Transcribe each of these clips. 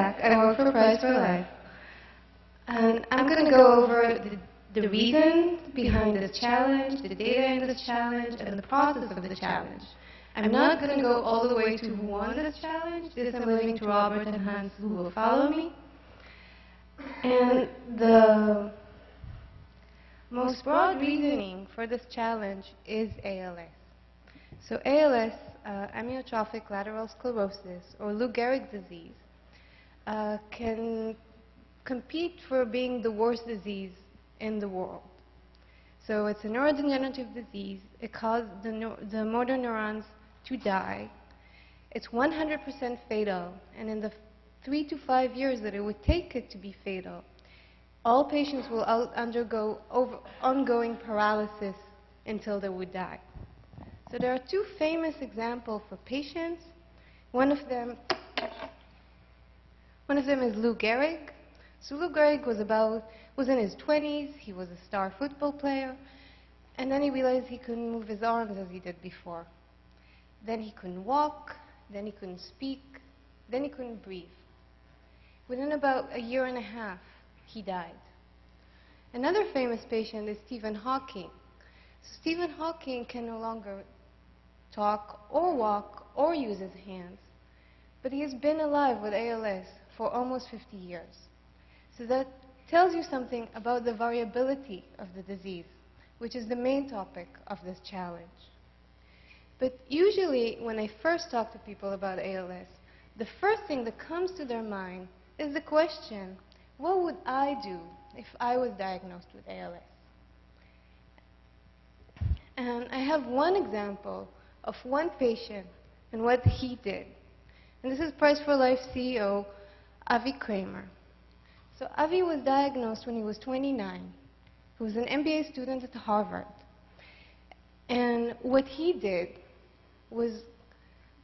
Zach. I work for Prize for Life. And I'm going to go over the reasons behind this challenge, the data in this challenge, and the process of the challenge. I'm not going to go all the way to who won this challenge. This I'm leaving to Robert and Hans, who will follow me. And the most broad reasoning for this challenge is ALS. So ALS, amyotrophic lateral sclerosis, or Lou Gehrig's disease, can compete for being the worst disease in the world. So it's a neurodegenerative disease. It causes the motor neurons to die. It's 100% fatal, and in the 3 to 5 years that it would take it to be fatal, all patients will undergo ongoing paralysis until they would die. So there are two famous examples for patients. One of them is Lou Gehrig. So Lou Gehrig was in his 20s. He was a star football player, and then he realized he couldn't move his arms as he did before. Then he couldn't walk. Then he couldn't speak. Then he couldn't breathe. Within about a year and a half, he died. Another famous patient is Stephen Hawking. So Stephen Hawking can no longer talk or walk or use his hands, but he has been alive with ALS for almost 50 years. So that tells you something about the variability of the disease, which is the main topic of this challenge. But usually, when I first talk to people about ALS, the first thing that comes to their mind is the question, what would I do if I was diagnosed with ALS? And I have one example of one patient and what he did. And this is Prize for Life CEO, Avi Kramer. So Avi was diagnosed when he was 29. He was an MBA student at Harvard. And what he did was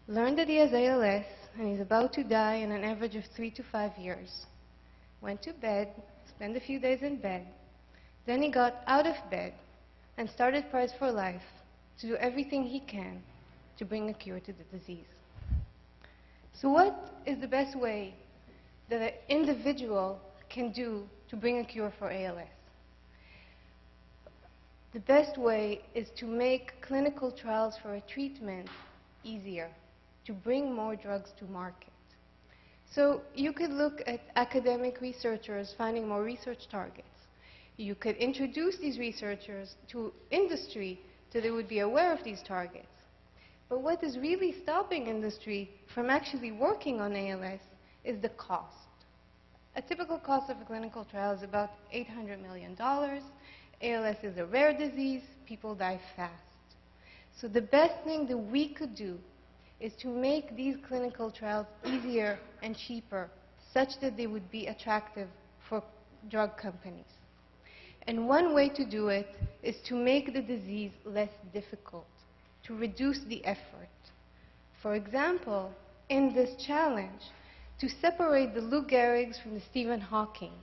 learn that he has ALS, and he's about to die in an average of 3 to 5 years. Went to bed, spent a few days in bed. Then he got out of bed and started Prize for Life to do everything he can to bring a cure to the disease. So what is the best way that an individual can do to bring a cure for ALS? The best way is to make clinical trials for a treatment easier, to bring more drugs to market. So you could look at academic researchers finding more research targets. You could introduce these researchers to industry so they would be aware of these targets. But what is really stopping industry from actually working on ALS is the cost. A typical cost of a clinical trial is about $800 million. ALS is a rare disease. People die fast. So the best thing that we could do is to make these clinical trials easier and cheaper, such that they would be attractive for drug companies. And one way to do it is to make the disease less difficult, to reduce the effort. For example, in this challenge, to separate the Lou Gehrigs from the Stephen Hawkings,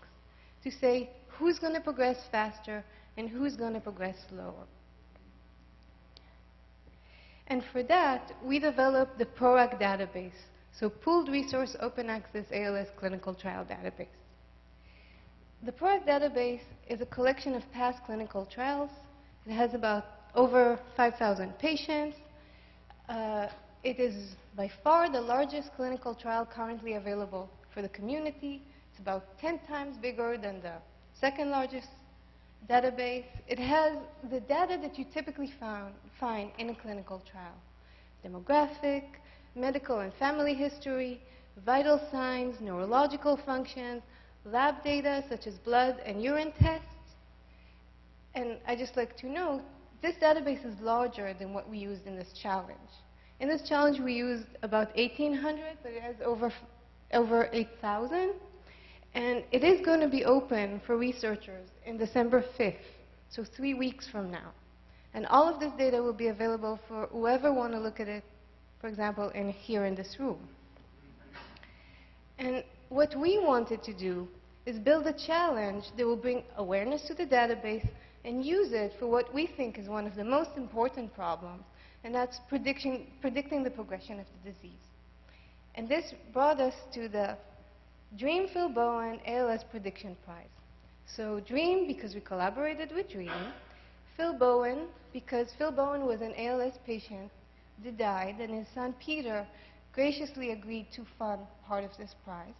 to say who's going to progress faster and who's going to progress slower. And for that, we developed the PROAC database, so Pooled Resource Open Access ALS Clinical Trial Database. The PROAC database is a collection of past clinical trials. It has about over 5,000 patients. It is by far the largest clinical trial currently available for the community. It's about 10 times bigger than the second largest database. It has the data that you typically find in a clinical trial: demographic, medical and family history, vital signs, neurological functions, lab data such as blood and urine tests. And I'd just like to note, this database is larger than what we used in this challenge. In this challenge, we used about 1,800, but it has over 8,000. And it is going to be open for researchers in December 5th, so 3 weeks from now. And all of this data will be available for whoever want to look at it, for example, here in this room. And what we wanted to do is build a challenge that will bring awareness to the database and use it for what we think is one of the most important problems, and that's predicting the progression of the disease. And this brought us to the Dream Phil Bowen ALS Prediction Prize. So Dream, because we collaborated with Dream. Phil Bowen, because Phil Bowen was an ALS patient that died, and his son Peter graciously agreed to fund part of this prize.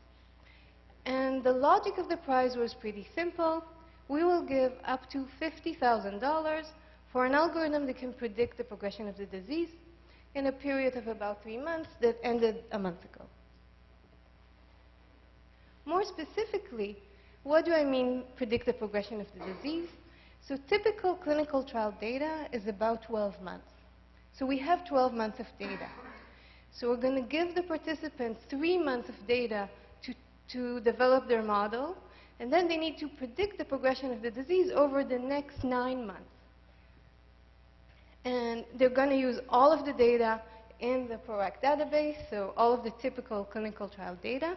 And the logic of the prize was pretty simple. We will give up to $50,000 for an algorithm that can predict the progression of the disease in a period of about 3 months that ended a month ago. More specifically, what do I mean predict the progression of the disease? So typical clinical trial data is about 12 months. So we have 12 months of data. So we're going to give the participants 3 months of data to develop their model, and then they need to predict the progression of the disease over the next 9 months. And they're going to use all of the data in the PROACT database, so all of the typical clinical trial data.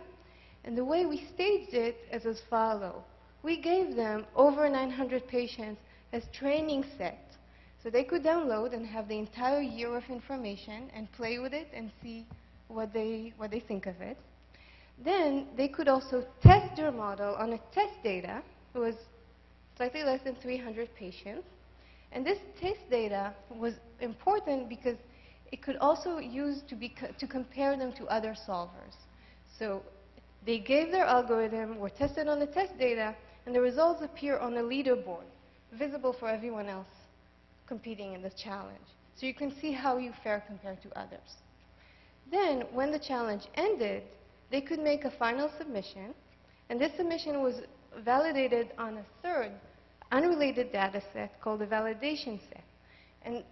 And the way we staged it is as follows. We gave them over 900 patients as training sets, so they could download and have the entire year of information and play with it and see what they think of it. Then they could also test their model on a test data. It was slightly less than 300 patients. And this test data was important because it could also use to compare them to other solvers. So they gave their algorithm, were tested on the test data, and the results appear on a leaderboard, visible for everyone else competing in the challenge. So you can see how you fare compared to others. Then, when the challenge ended, they could make a final submission, and this submission was validated on a third unrelated data set called a validation set. And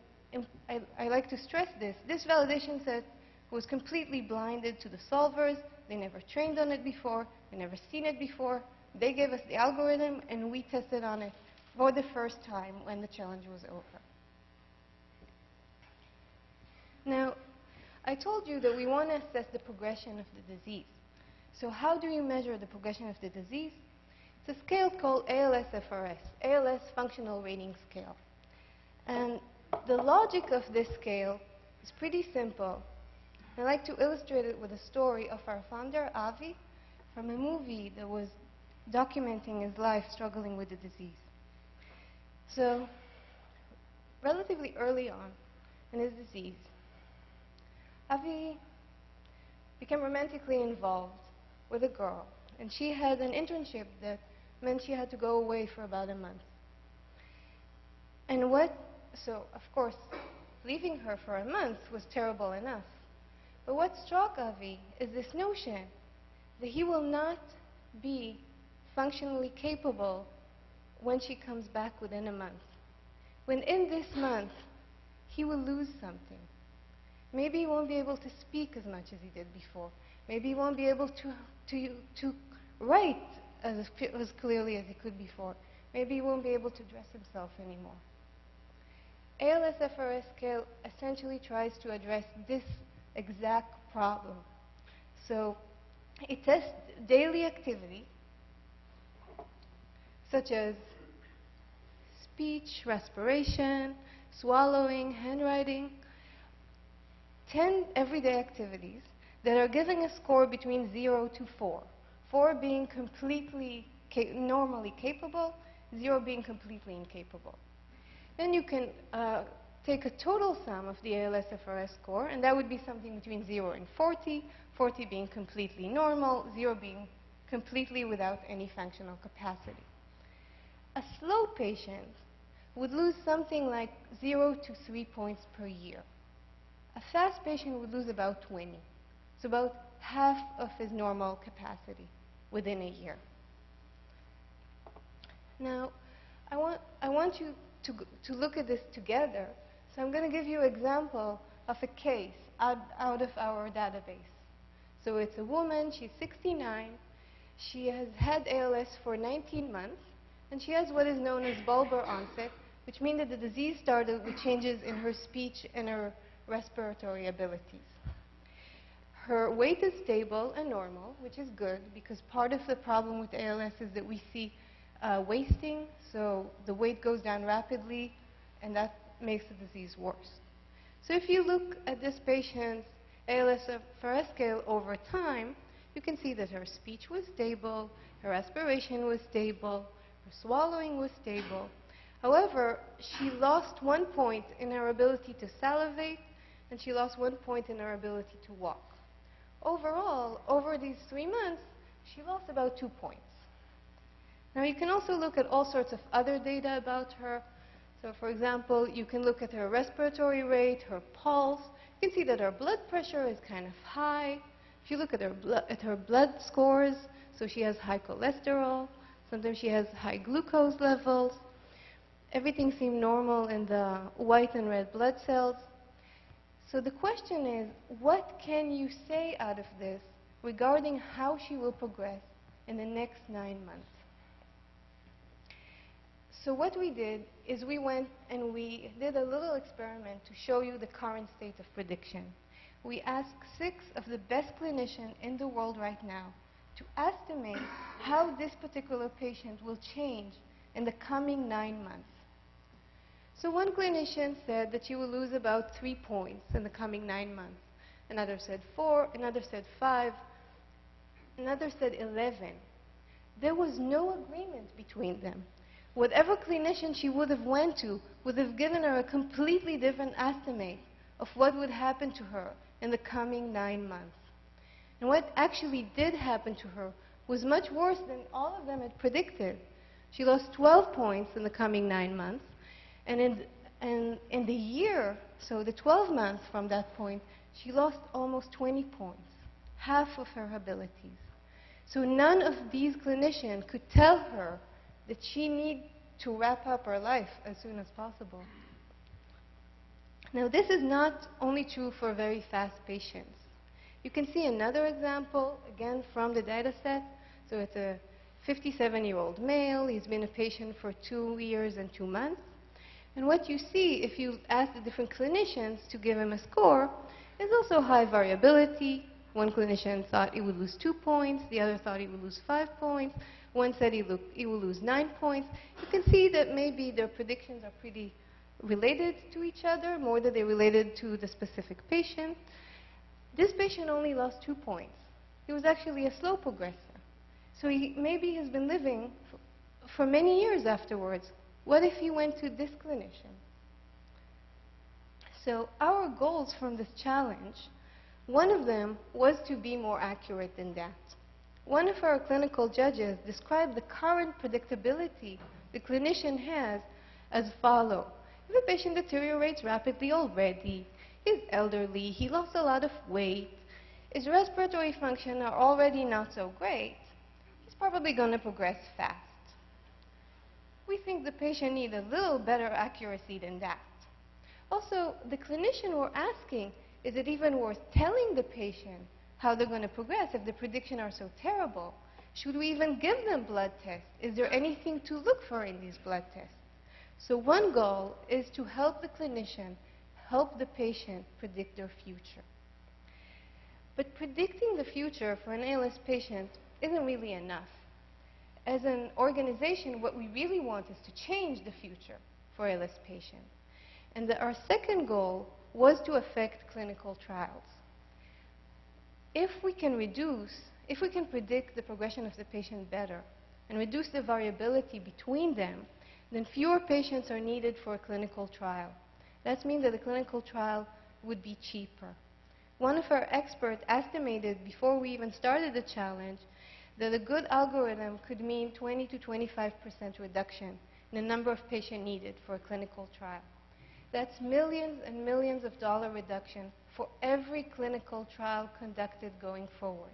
I like to stress this. This validation set was completely blinded to the solvers. They never trained on it before. They never seen it before. They gave us the algorithm, and we tested on it for the first time when the challenge was over. Now, I told you that we want to assess the progression of the disease. So how do you measure the progression of the disease? It's a scale called ALS-FRS, ALS Functional Rating Scale. And the logic of this scale is pretty simple. I like to illustrate it with a story of our founder, Avi, from a movie that was documenting his life struggling with the disease. So, relatively early on in his disease, Avi became romantically involved with a girl, and she had an internship that meant she had to go away for about a month. And so of course, leaving her for a month was terrible enough. But what struck Avi is this notion that he will not be functionally capable when she comes back within a month. When in this month, he will lose something. Maybe he won't be able to speak as much as he did before. Maybe he won't be able to write as clearly as he could before. Maybe he won't be able to dress himself anymore. ALS-FRS scale essentially tries to address this exact problem. So it tests daily activity, such as speech, respiration, swallowing, handwriting, 10 everyday activities that are giving a score between 0 to 4. 4 being completely normally capable, 0 being completely incapable. Then you can take a total sum of the ALS-FRS score, and that would be something between 0 and 40, 40 being completely normal, 0 being completely without any functional capacity. A slow patient would lose something like 0 to 3 points per year. A fast patient would lose about 20. So about half of his normal capacity within a year. Now, I want you to look at this together. So I'm going to give you an example of a case out of our database. So it's a woman, she's 69. She has had ALS for 19 months, and she has what is known as bulbar onset, which means that the disease started with changes in her speech and her respiratory abilities. Her weight is stable and normal, which is good, because part of the problem with ALS is that we see wasting, so the weight goes down rapidly, and that makes the disease worse. So if you look at this patient's ALS-FRS scale over time, You can see that her speech was stable, her respiration was stable, her swallowing was stable. However, she lost 1 point in her ability to salivate, and she lost 1 point in her ability to walk. Overall, over these 3 months, she lost about 2 points. Now, you can also look at all sorts of other data about her. So, for example, you can look at her respiratory rate, her pulse. You can see that her blood pressure is kind of high. If you look at her blood scores, so she has high cholesterol. Sometimes she has high glucose levels. Everything seemed normal in the white and red blood cells. So the question is, what can you say out of this regarding how she will progress in the next 9 months? So what we did is we went and we did a little experiment to show you the current state of prediction. We asked 6 of the best clinicians in the world right now to estimate how this particular patient will change in the coming 9 months. So one clinician said that she will lose about 3 points in the coming 9 months. Another said 4, another said 5, another said 11. There was no agreement between them. Whatever clinician she would have went to would have given her a completely different estimate of what would happen to her in the coming 9 months. And what actually did happen to her was much worse than all of them had predicted. She lost 12 points in the coming 9 months. And in the year, so the 12 months from that point, she lost almost 20 points, half of her abilities. So none of these clinicians could tell her that she needs to wrap up her life as soon as possible. Now, this is not only true for very fast patients. You can see another example, again, from the data set. So it's a 57-year-old male. He's been a patient for 2 years and 2 months. And what you see, if you ask the different clinicians to give him a score, is also high variability. One clinician thought he would lose 2 points. The other thought he would lose 5 points. One said he will lose 9 points. You can see that maybe their predictions are pretty related to each other, more than they're related to the specific patient. This patient only lost 2 points. He was actually a slow progressor. So he maybe has been living for many years afterwards. What if he went to this clinician? So our goals from this challenge, one of them was to be more accurate than that. One of our clinical judges described the current predictability the clinician has as follows. If a patient deteriorates rapidly already, he's elderly, he lost a lot of weight, his respiratory function are already not so great, he's probably going to progress fast. We think the patient needs a little better accuracy than that. Also, the clinician we're asking, is it even worth telling the patient how they're going to progress if the predictions are so terrible? Should we even give them blood tests? Is there anything to look for in these blood tests? So one goal is to help the clinician, help the patient predict their future. But predicting the future for an ALS patient isn't really enough. As an organization, what we really want is to change the future for ALS patients. And our second goal was to affect clinical trials. If we can predict the progression of the patient better and reduce the variability between them, then fewer patients are needed for a clinical trial. That means that the clinical trial would be cheaper. One of our experts estimated before we even started the challenge that a good algorithm could mean 20 to 25% reduction in the number of patients needed for a clinical trial. That's millions and millions of dollars reduction for every clinical trial conducted going forward.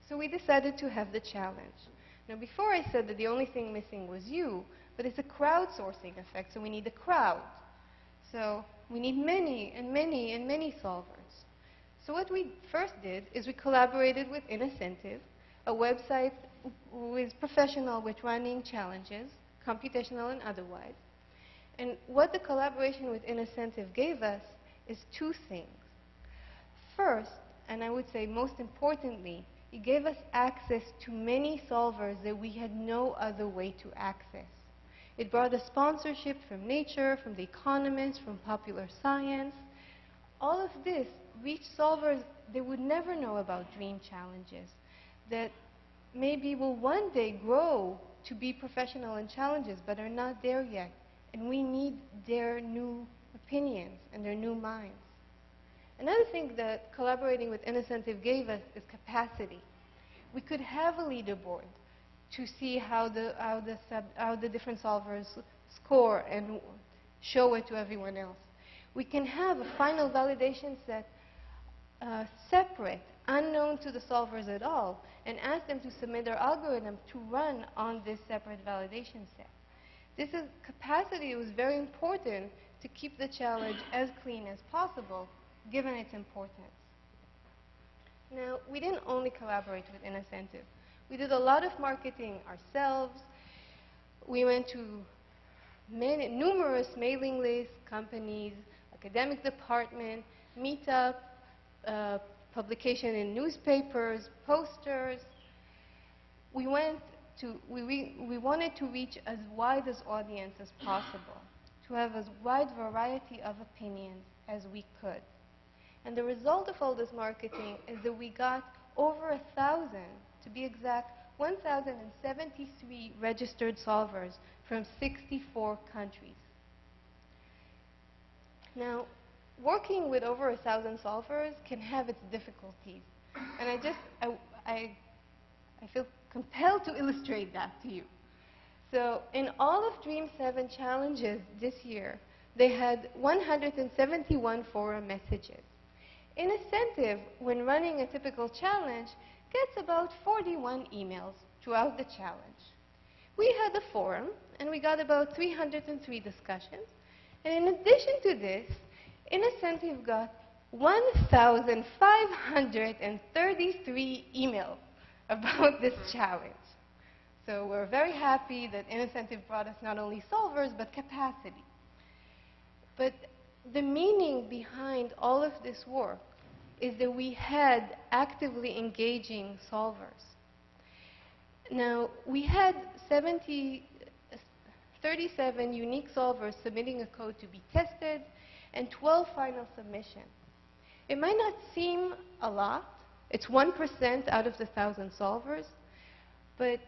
So we decided to have the challenge. Now, before I said that the only thing missing was you, but it's a crowdsourcing effect, so we need a crowd. So we need many and many and many solvers. So what we first did is we collaborated with Incentive, a website who is professional with running challenges, computational and otherwise. And what the collaboration with Incentive gave us is 2 things. First, and I would say most importantly, it gave us access to many solvers that we had no other way to access. It brought us sponsorship from Nature, from The Economist, from Popular Science. All of this reach solvers they would never know about dream challenges, that maybe will one day grow to be professional in challenges but are not there yet. And we need their new opinions and their new minds. Another thing that collaborating with Innocentive gave us is capacity. We could have a leaderboard to see how the different solvers score and show it to everyone else. We can have a final validation set separate, unknown to the solvers at all, and ask them to submit their algorithm to run on this separate validation set. This is capacity was very important to keep the challenge as clean as possible, given its importance. Now, we didn't only collaborate with Innocentive. We did a lot of marketing ourselves. We went to numerous mailing lists, companies, academic department, meetup, publication in newspapers, posters. We wanted to reach as wide an audience as possible, to have as wide variety of opinions as we could. And the result of all this marketing is that we got over 1,000, to be exact, 1,073 registered solvers from 64 countries. Now, working with over 1,000 solvers can have its difficulties. And I feel compelled to illustrate that to you. So in all of Dream 7 challenges this year, they had 171 forum messages. Innocentive, when running a typical challenge, gets about 41 emails throughout the challenge. We had a forum, and we got about 303 discussions. And in addition to this, Innocentive got 1,533 emails about this challenge. So we're very happy that Innocentive brought us not only solvers, but capacity. But the meaning behind all of this work is that we had actively engaging solvers. Now, we had 37 unique solvers submitting a code to be tested and 12 final submissions. It might not seem a lot. It's 1% out of the 1,000 solvers, but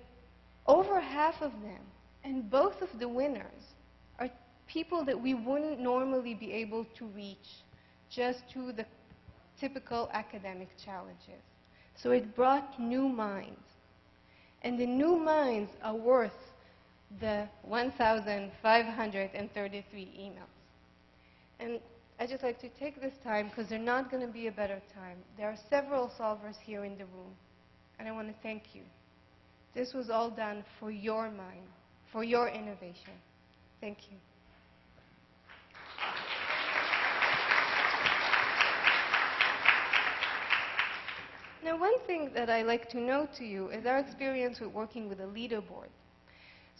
over half of them, and both of the winners, are people that we wouldn't normally be able to reach just through the typical academic challenges. So it brought new minds. And the new minds are worth the 1,533 emails. And I'd just like to take this time, because there's not going to be a better time. There are several solvers here in the room, and I want to thank you. This was all done for your mind, for your innovation. Thank you. Now, one thing that I like to note to you is our experience with working with a leaderboard.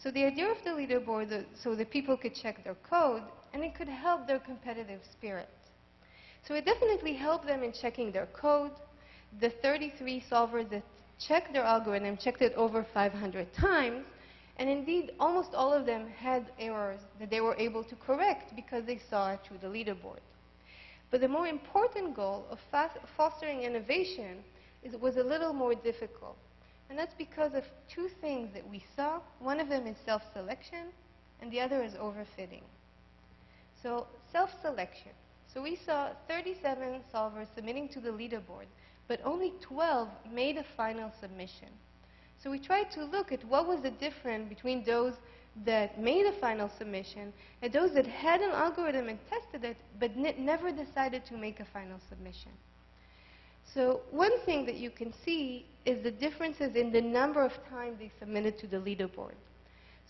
So the idea of the leaderboard, so that people could check their code, and it could help their competitive spirit. So it definitely helped them in checking their code. The 33 solvers that checked their algorithm checked it over 500 times, and indeed, almost all of them had errors that they were able to correct because they saw it through the leaderboard. But the more important goal of fostering innovation was a little more difficult. And that's because of two things that we saw. One of them is self-selection, and the other is overfitting. So self-selection. So we saw 37 solvers submitting to the leaderboard, but only 12 made a final submission. So we tried to look at what was the difference between those that made a final submission and those that had an algorithm and tested it, but never decided to make a final submission. So one thing that you can see is the differences in the number of times they submitted to the leaderboard.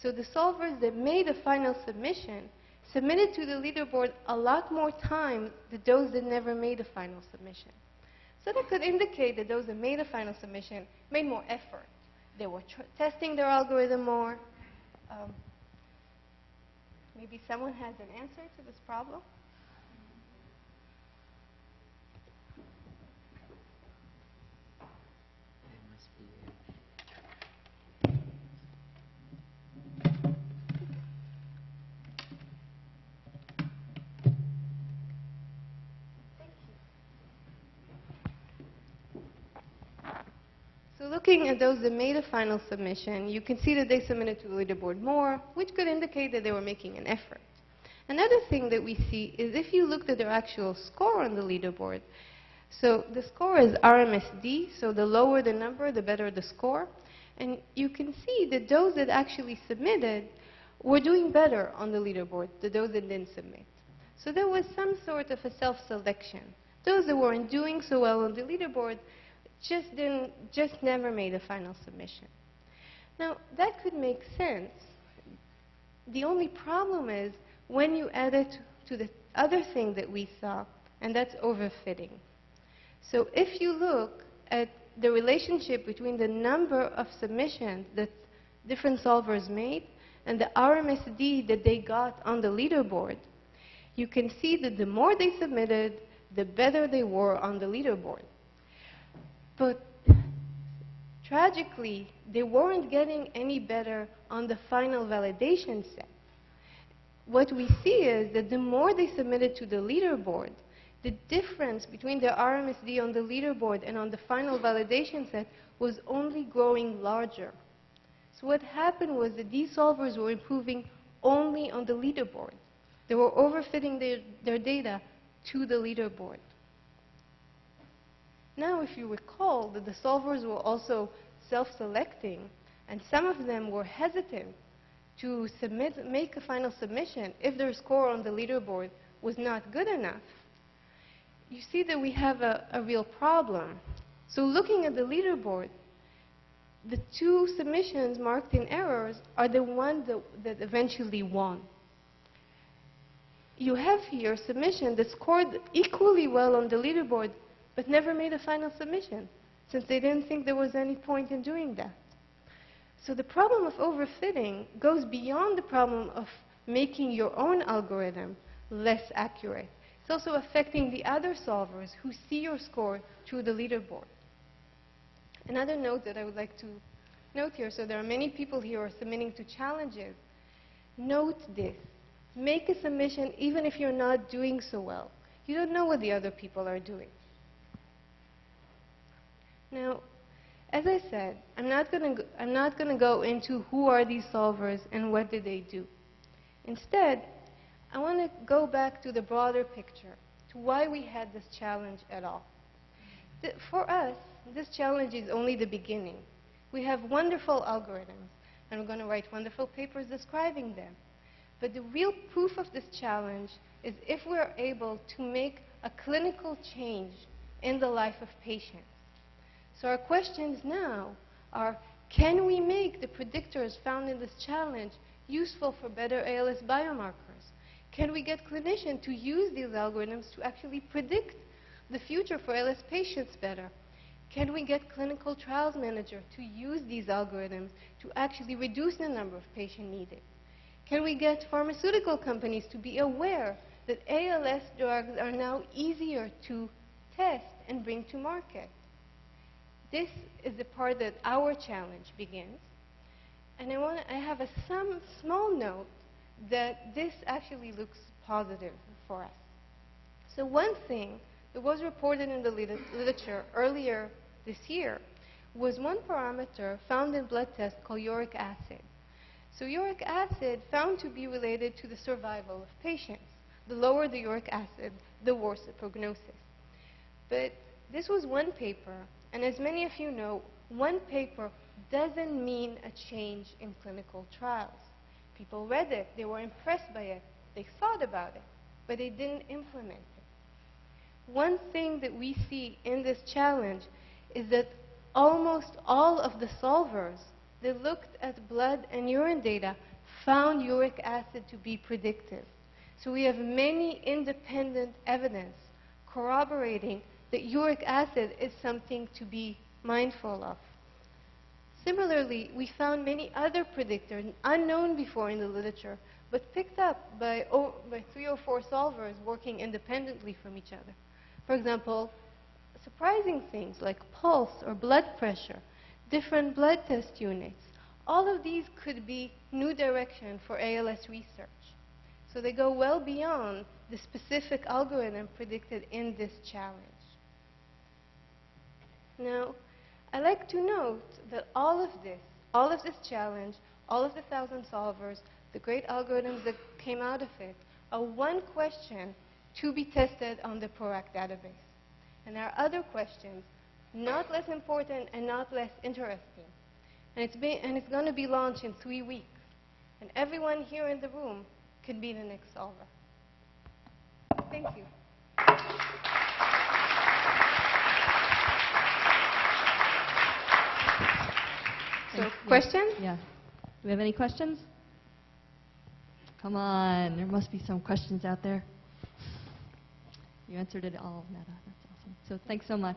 So the solvers that made a final submission submitted to the leaderboard a lot more times than those that never made a final submission. So that could indicate that those that made a final submission made more effort. They were testing their algorithm more. Maybe someone has an answer to this problem? So looking at those that made a final submission, you can see that they submitted to the leaderboard more, which could indicate that they were making an effort. Another thing that we see is if you looked at their actual score on the leaderboard, so the score is RMSD, so the lower the number, the better the score. And you can see that those that actually submitted were doing better on the leaderboard than those that didn't submit. So there was some sort of a self-selection. Those that weren't doing so well on the leaderboard just never made a final submission. Now, that could make sense. The only problem is when you add it to the other thing that we saw, and that's overfitting. So if you look at the relationship between the number of submissions that different solvers made and the RMSD that they got on the leaderboard, you can see that the more they submitted, the better they were on the leaderboard. But tragically, they weren't getting any better on the final validation set. What we see is that the more they submitted to the leaderboard, the difference between their RMSD on the leaderboard and on the final validation set was only growing larger. So what happened was that these solvers were improving only on the leaderboard. They were overfitting their data to the leaderboard. Now, if you recall that the solvers were also self-selecting, and some of them were hesitant to make a final submission if their score on the leaderboard was not good enough, you see that we have a real problem. So looking at the leaderboard, the two submissions marked in errors are the ones that eventually won. You have here a submission that scored equally well on the leaderboard, but never made a final submission, since they didn't think there was any point in doing that. So the problem of overfitting goes beyond the problem of making your own algorithm less accurate. It's also affecting the other solvers who see your score through the leaderboard. Another note that I would like to note here, so there are many people here who are submitting to challenges. Note this. Make a submission even if you're not doing so well. You don't know what the other people are doing. Now, as I said, I'm not going to go into who are these solvers and what did they do. Instead, I want to go back to the broader picture, to why we had this challenge at all. For us, this challenge is only the beginning. We have wonderful algorithms, and we're going to write wonderful papers describing them. But the real proof of this challenge is if we're able to make a clinical change in the life of patients. So our questions now are, can we make the predictors found in this challenge useful for better ALS biomarkers? Can we get clinicians to use these algorithms to actually predict the future for ALS patients better? Can we get clinical trials manager to use these algorithms to actually reduce the number of patients needed? Can we get pharmaceutical companies to be aware that ALS drugs are now easier to test and bring to market? This is the part that our challenge begins. And I have some small note that this actually looks positive for us. So one thing that was reported in the literature earlier this year was one parameter found in blood tests called uric acid. So uric acid found to be related to the survival of patients. The lower the uric acid, the worse the prognosis. But this was one paper, and as many of you know, one paper doesn't mean a change in clinical trials. People read it, they were impressed by it, they thought about it, but they didn't implement it. One thing that we see in this challenge is that almost all of the solvers that looked at blood and urine data found uric acid to be predictive. So we have many independent evidence corroborating that uric acid is something to be mindful of. Similarly, we found many other predictors unknown before in the literature, but picked up by 3 or 4 solvers working independently from each other. For example, surprising things like pulse or blood pressure, different blood test units. All of these could be new direction for ALS research. So they go well beyond the specific algorithm predicted in this challenge. Now, I like to note that all of this challenge, all of the 1,000 solvers, the great algorithms that came out of it, are one question to be tested on the PROACT database. And there are other questions, not less important and not less interesting. And it's going to be launched in 3 weeks. And everyone here in the room could be the next solver. Thank you. So, questions? Yeah. Do we have any questions? Come on, there must be some questions out there. You answered it all, Neta. That's awesome. So thanks so much.